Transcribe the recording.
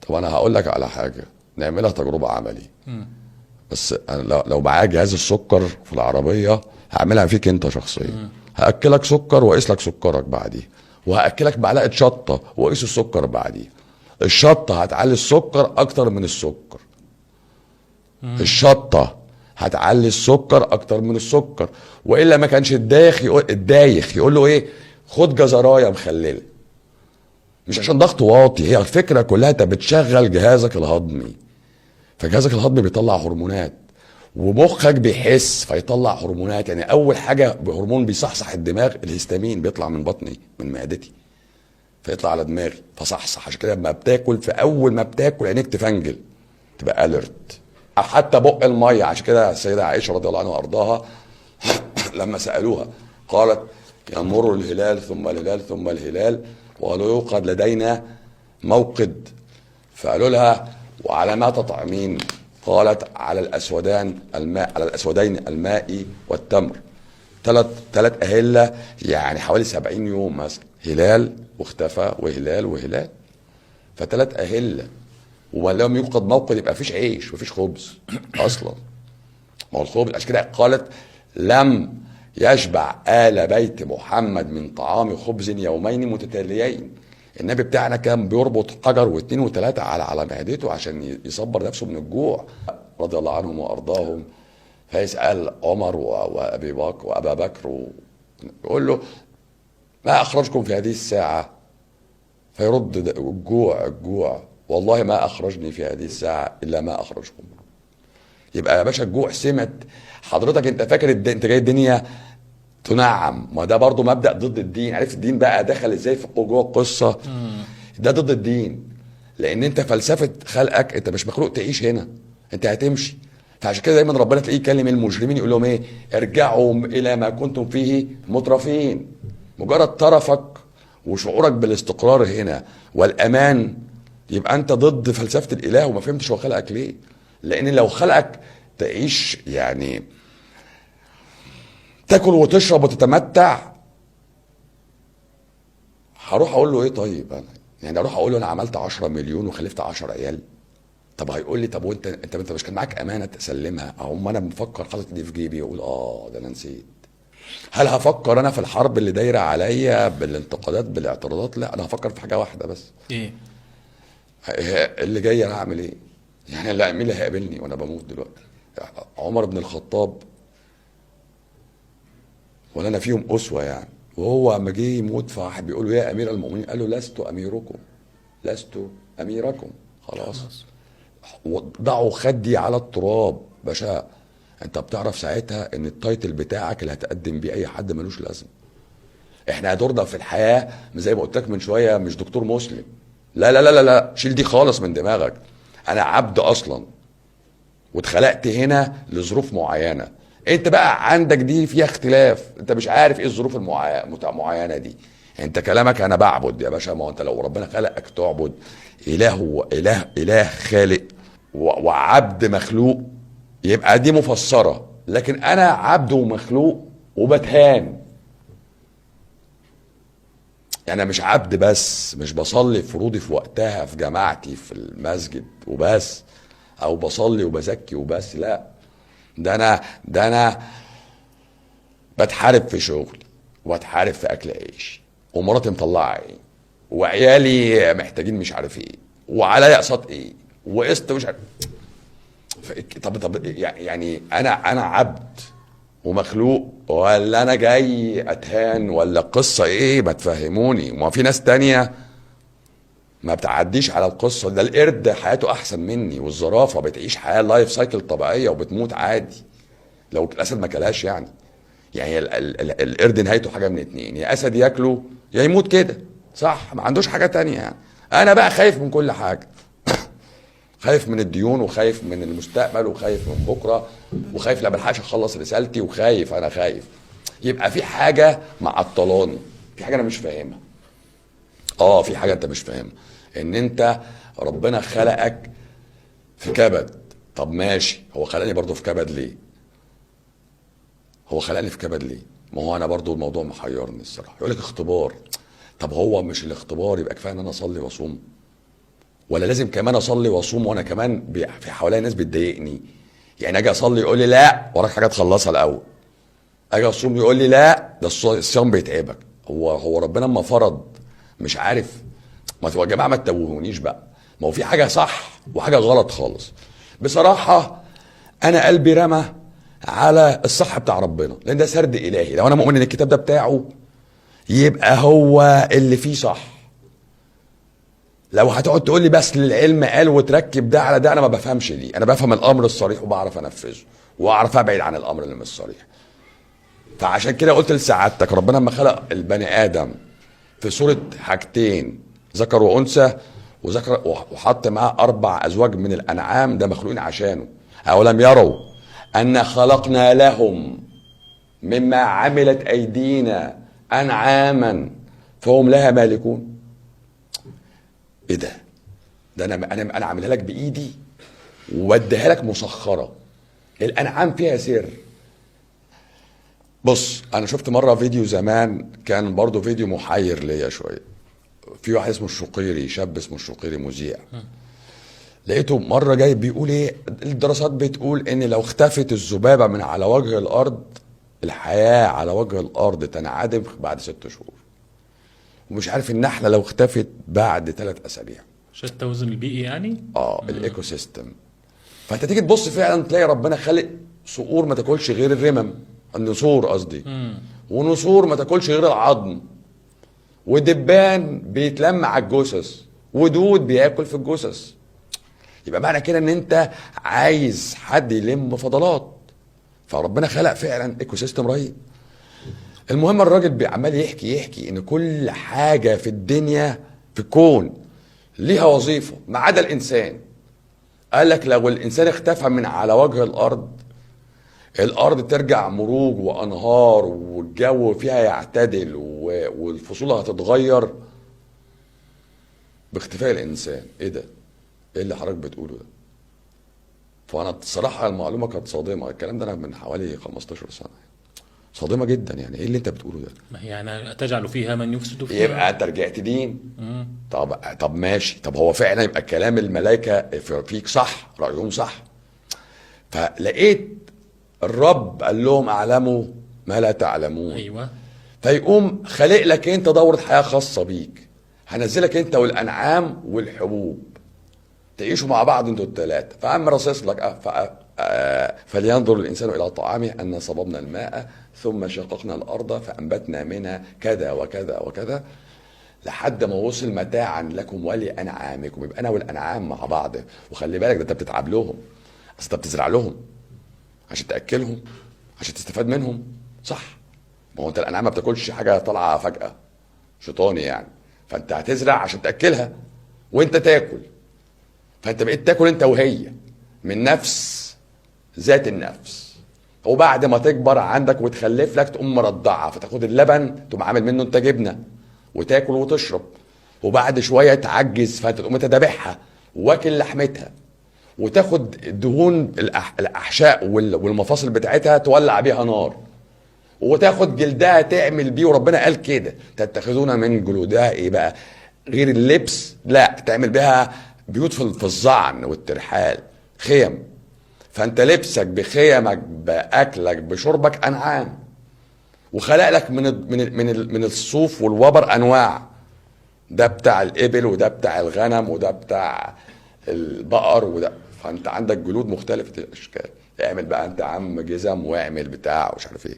طب انا هقول لك على حاجه نعملها تجربه عملي. بس أنا لو معايا جهاز السكر في العربيه هعملها فيك انت شخصيا. هاكلك سكر واقيس لك سكرك بعديه، وهاكلك معلقه شطه واقيس السكر بعديه. الشطه هتعلي السكر اكتر من السكر. الشطه هتعلي السكر اكتر من السكر، والا ما كانش الدايخ يقول له ايه؟ خد جزرايه مخلله. مش عشان ضغط واطي، هي الفكره كلها انت بتشغل جهازك الهضمي، فجهازك الهضمي بيطلع هرمونات ومخك بيحس فيطلع هرمونات. يعني اول حاجه بهرمون بيصحصح الدماغ الهستامين، بيطلع من بطني من معدتي فيطلع على دماغي فصحصح. عشان كده لما بتاكل، في اول ما بتاكل عينيك تفنجل تبقى اليرت. حتى بق الميه، عشان كده السيده عائشه رضي الله عنها وارضاها لما سالوها قالت يمر الهلال ثم الهلال ثم الهلال ولا يوقد لدينا موقد. فقالوا لها وعلى ما تطعمين؟ قالت على الاسودين الماء والتمر. ثلاث اهله، يعني حوالي 70 يوم مثلا، هلال واختفى وهلال وهلال، فثلاث اهله. ولم يوقد موقد يبقى مفيش عيش مفيش خبز اصلا. ما هو الخبز عشان كده قالت لم يشبع آل بيت محمد من طعام خبز يومين متتاليين. النبي بتاعنا كان بيربط حجر واثنين وثلاثة على معدته عشان يصبر نفسه من الجوع رضي الله عنهم وأرضاهم. فيسأل عمر وأبا بكر يقول له ما أخرجكم في هذه الساعة؟ فيرد الجوع والله ما أخرجني في هذه الساعة إلا ما أخرجكم. يبقى يا باشا الجوع سمت حضرتك. انت فاكر انت جاي الدنيا تنعم؟ ما ده برضو مبدأ ضد الدين. عرفت الدين بقى دخل ازاي في جوه القصة؟ ده ضد الدين، لان انت فلسفة خلقك انت مش مخلوق تعيش هنا، انت هتمشي. فعشان كده دايما ربنا تلاقيه يكلم المجرمين يقول لهم ايه؟ ارجعوا الى ما كنتم فيه مترفين. مجرد طرفك وشعورك بالاستقرار هنا والامان يبقى انت ضد فلسفة الاله وما فهمتش هو خلقك ليه. لان لو خلقك تعيش يعني تاكل وتشرب وتتمتع، هروح اقول له ايه طيب؟ انا يعني اروح اقول له انا عملت 10 مليون وخلفت 10 عيال. طب هيقول لي طب وانت انت مش كان معاك امانه تسلمها؟ اهو انا بفكر حاطط دي في جيبي واقول ده انا نسيت. هل هفكر انا في الحرب اللي دايره عليا بالانتقادات بالاعتراضات؟ لا، انا هفكر في حاجه واحده بس. ايه اللي جاي انا هعمل ايه؟ يعني لا، مين اللي هيقابلني وانا بموت دلوقتي؟ عمر بن الخطاب ولا انا فيهم اسوه يعني. وهو اما جه يموت فواحد بيقول له يا امير المؤمنين، قال له لست اميركم، لست اميركم. خلاص ضعوا خدي على التراب. باشا انت بتعرف ساعتها ان التايتل بتاعك اللي هتقدم بيه اي حد ملوش لازمه. احنا دورنا في الحياه زي ما قلت لك من شويه مش دكتور مسلم. لا لا لا لا لا، شيل دي خالص من دماغك. انا عبد اصلا واتخلقت هنا لظروف معينه. انت بقى عندك دي فيها اختلاف، انت مش عارف ايه الظروف المعينه دي. انت كلامك انا بعبد يا باشا. ما هو انت لو ربنا خلقك تعبد اله خالق وعبد مخلوق يبقى دي مفسره. لكن انا عبد ومخلوق وبتهان. يعني انا مش عبد بس، مش بصلي فروضي في وقتها في جماعتي في المسجد وبس، او بصلي وبزكي وبس. لا، ده انا بتحارب في شغلي وبتحارب في اكل عيشي ومراتي مطلعه عيني وعيالي محتاجين مش عارف ايه وعليا اقساط ايه وقسط مش عارف. طب يعني انا عبد ومخلوق ولا انا جاي اتهان ولا القصه ايه؟ ما تفهموني. ما في ناس تانية ما بتعديش على القصه. ده القرد حياته احسن مني، والزرافه بتعيش حياه لايف سايكل طبيعيه وبتموت عادي لو الاسد ما كلهاش. يعني القرد نهايته حاجه من اتنين، يا اسد ياكله يا يموت كده، صح؟ ما عندوش حاجه تانية يعني. انا بقى خايف من كل حاجه خايف من الديون وخايف من المستقبل وخايف من بكره وخايف لا بلحقش اخلص رسالتي وخايف. انا خايف يبقى في حاجه معطلاني، في حاجه انا مش فاهمها. في حاجه انت مش فاهمها، ان انت ربنا خلقك في كبد. طب ماشي، هو خلقني برضو في كبد ليه؟ هو خلقني في كبد ليه؟ ما هو انا برضو الموضوع محيرني الصراحه. يقول لك اختبار. طب هو مش الاختبار يبقى كفايه ان انا اصلي واصوم؟ ولا لازم كمان اصلي واصوم وانا كمان في حواليا ناس بتضايقني؟ يعني اجي اصلي يقول لي لا وراك حاجه تخلصها الاول، اجي اصوم يقول لي لا ده الصيام بيتعبك. هو ربنا اما فرض مش عارف؟ ما تبقوا يا جماعه ما تتوهونيش بقى، ما هو في حاجه صح وحاجه غلط خالص. بصراحه انا قلبي رمى على الصح بتاع ربنا، لان ده سرد الهي. لو انا مؤمن ان الكتاب ده بتاعه يبقى هو اللي فيه صح. لو هتقعد تقول لي بس العلم قال وتركب ده على ده، انا ما بفهمش دي. انا بفهم الامر الصريح وبعرف انفذه واعرف ابعد عن الامر اللي مش صريح. فعشان كده قلت لسعادتك ربنا لما خلق البني ادم في صوره حاجتين، ذكر وانثى، وذكر وحط معاه 4 ازواج من الانعام، ده مخلوقين عشانه. اولم يروا ان خلقنا لهم مما عملت ايدينا انعاما فهم لها مالكون. ايه ده؟ ده انا عاملها لك بايدي واديها لك مسخره. الانعام فيها سر. بص انا شفت مره فيديو زمان كان برضو فيديو محير ليا شويه، في واحد اسمه الشقيري، شاب اسمه الشقيري مذيع. لقيته مره جاي بيقول ايه، الدراسات بتقول ان لو اختفت الذبابه من على وجه الارض، الحياه على وجه الارض تنعدم بعد 6 شهور. ومش عارف النحله لو اختفت بعد 3 اسابيع. عشان التوازن البيئي يعني. الايكو سيستم. فانت تيجي تبص فعلا تلاقي ربنا خالق صقور ما تاكلش غير الرمم، النسور قصدي، ونسور ما تاكلش غير العظم، ودبان بيتلم على الجثث، ودود بياكل في الجثث. يبقى معنى كده ان انت عايز حد يلم فضلات، فربنا خلق فعلا ايكو سيستم رهيب. المهم الراجل عمال يحكي ان كل حاجه في الدنيا في الكون ليها وظيفه ما عدا الانسان. قال لك لو الانسان اختفى من على وجه الارض ترجع مروج وانهار والجو فيها يعتدل والفصول هتتغير باختفاء الانسان. ايه ده؟ ايه اللي حضرتك بتقوله ده؟ فانا الصراحه المعلومه كانت صادمه. الكلام ده انا من حوالي 15 سنه، صادمه جدا. يعني ايه اللي انت بتقوله ده؟ ما هي يعني تجعل فيها من يفسد فيها. يبقى انت رجعت دين. طب ماشي، طب هو فعلا يبقى كلام الملائكه فيك صح، رايهم صح. فلقيت الرب قال لهم اعلموا ما لا تعلمون. ايوه. فيقوم خالق لك انت دوره حياه خاصه بيك، هنزلك انت والانعام والحبوب تعيشوا مع بعض انتوا الثلاثه. فاما رصص لك فلينظر الانسان الى طعامه ان صببنا الماء ثم شققنا الارض فانبتنا منها كذا وكذا وكذا لحد ما وصل متاعا لكم ولانعامكم. يبقى انا والانعام مع بعض. وخلي بالك ده انت بتتعب لهم، اصل انت بتزرع لهم عشان تاكلهم، عشان تستفاد منهم، صح؟ ما هو انت الانعام ما بتاكلش حاجه طالعه فجاه شيطاني يعني، فانت هتزرع عشان تاكلها وانت تاكل. فانت بقيت تاكل انت وهي من نفس ذات النفس. وبعد ما تكبر عندك وتخلف لك تقوم مرضعها، فتاخد اللبن تقوم عامل منه انت جبنه وتاكل وتشرب. وبعد شويه تعجز فانت تقوم تذبحها واكل لحمتها، وتاخد دهون الاحشاء والمفاصل بتاعتها تولع بيها نار، وتاخد جلدها تعمل بيه. وربنا قال كده تتخذون من جلودها ايه بقى غير اللبس؟ لا، تعمل بيها بيوت في الظعن والترحال، خيم. فانت لبسك بخيمك باكلك بشربك انعام. وخلق لك من الصوف والوبر انواع، ده بتاع الابل وده بتاع الغنم وده بتاع البقر وده. فانت عندك جلود مختلفه الاشكال. اعمل بقى انت عم جزم واعمل بتاع ومش عارف ايه.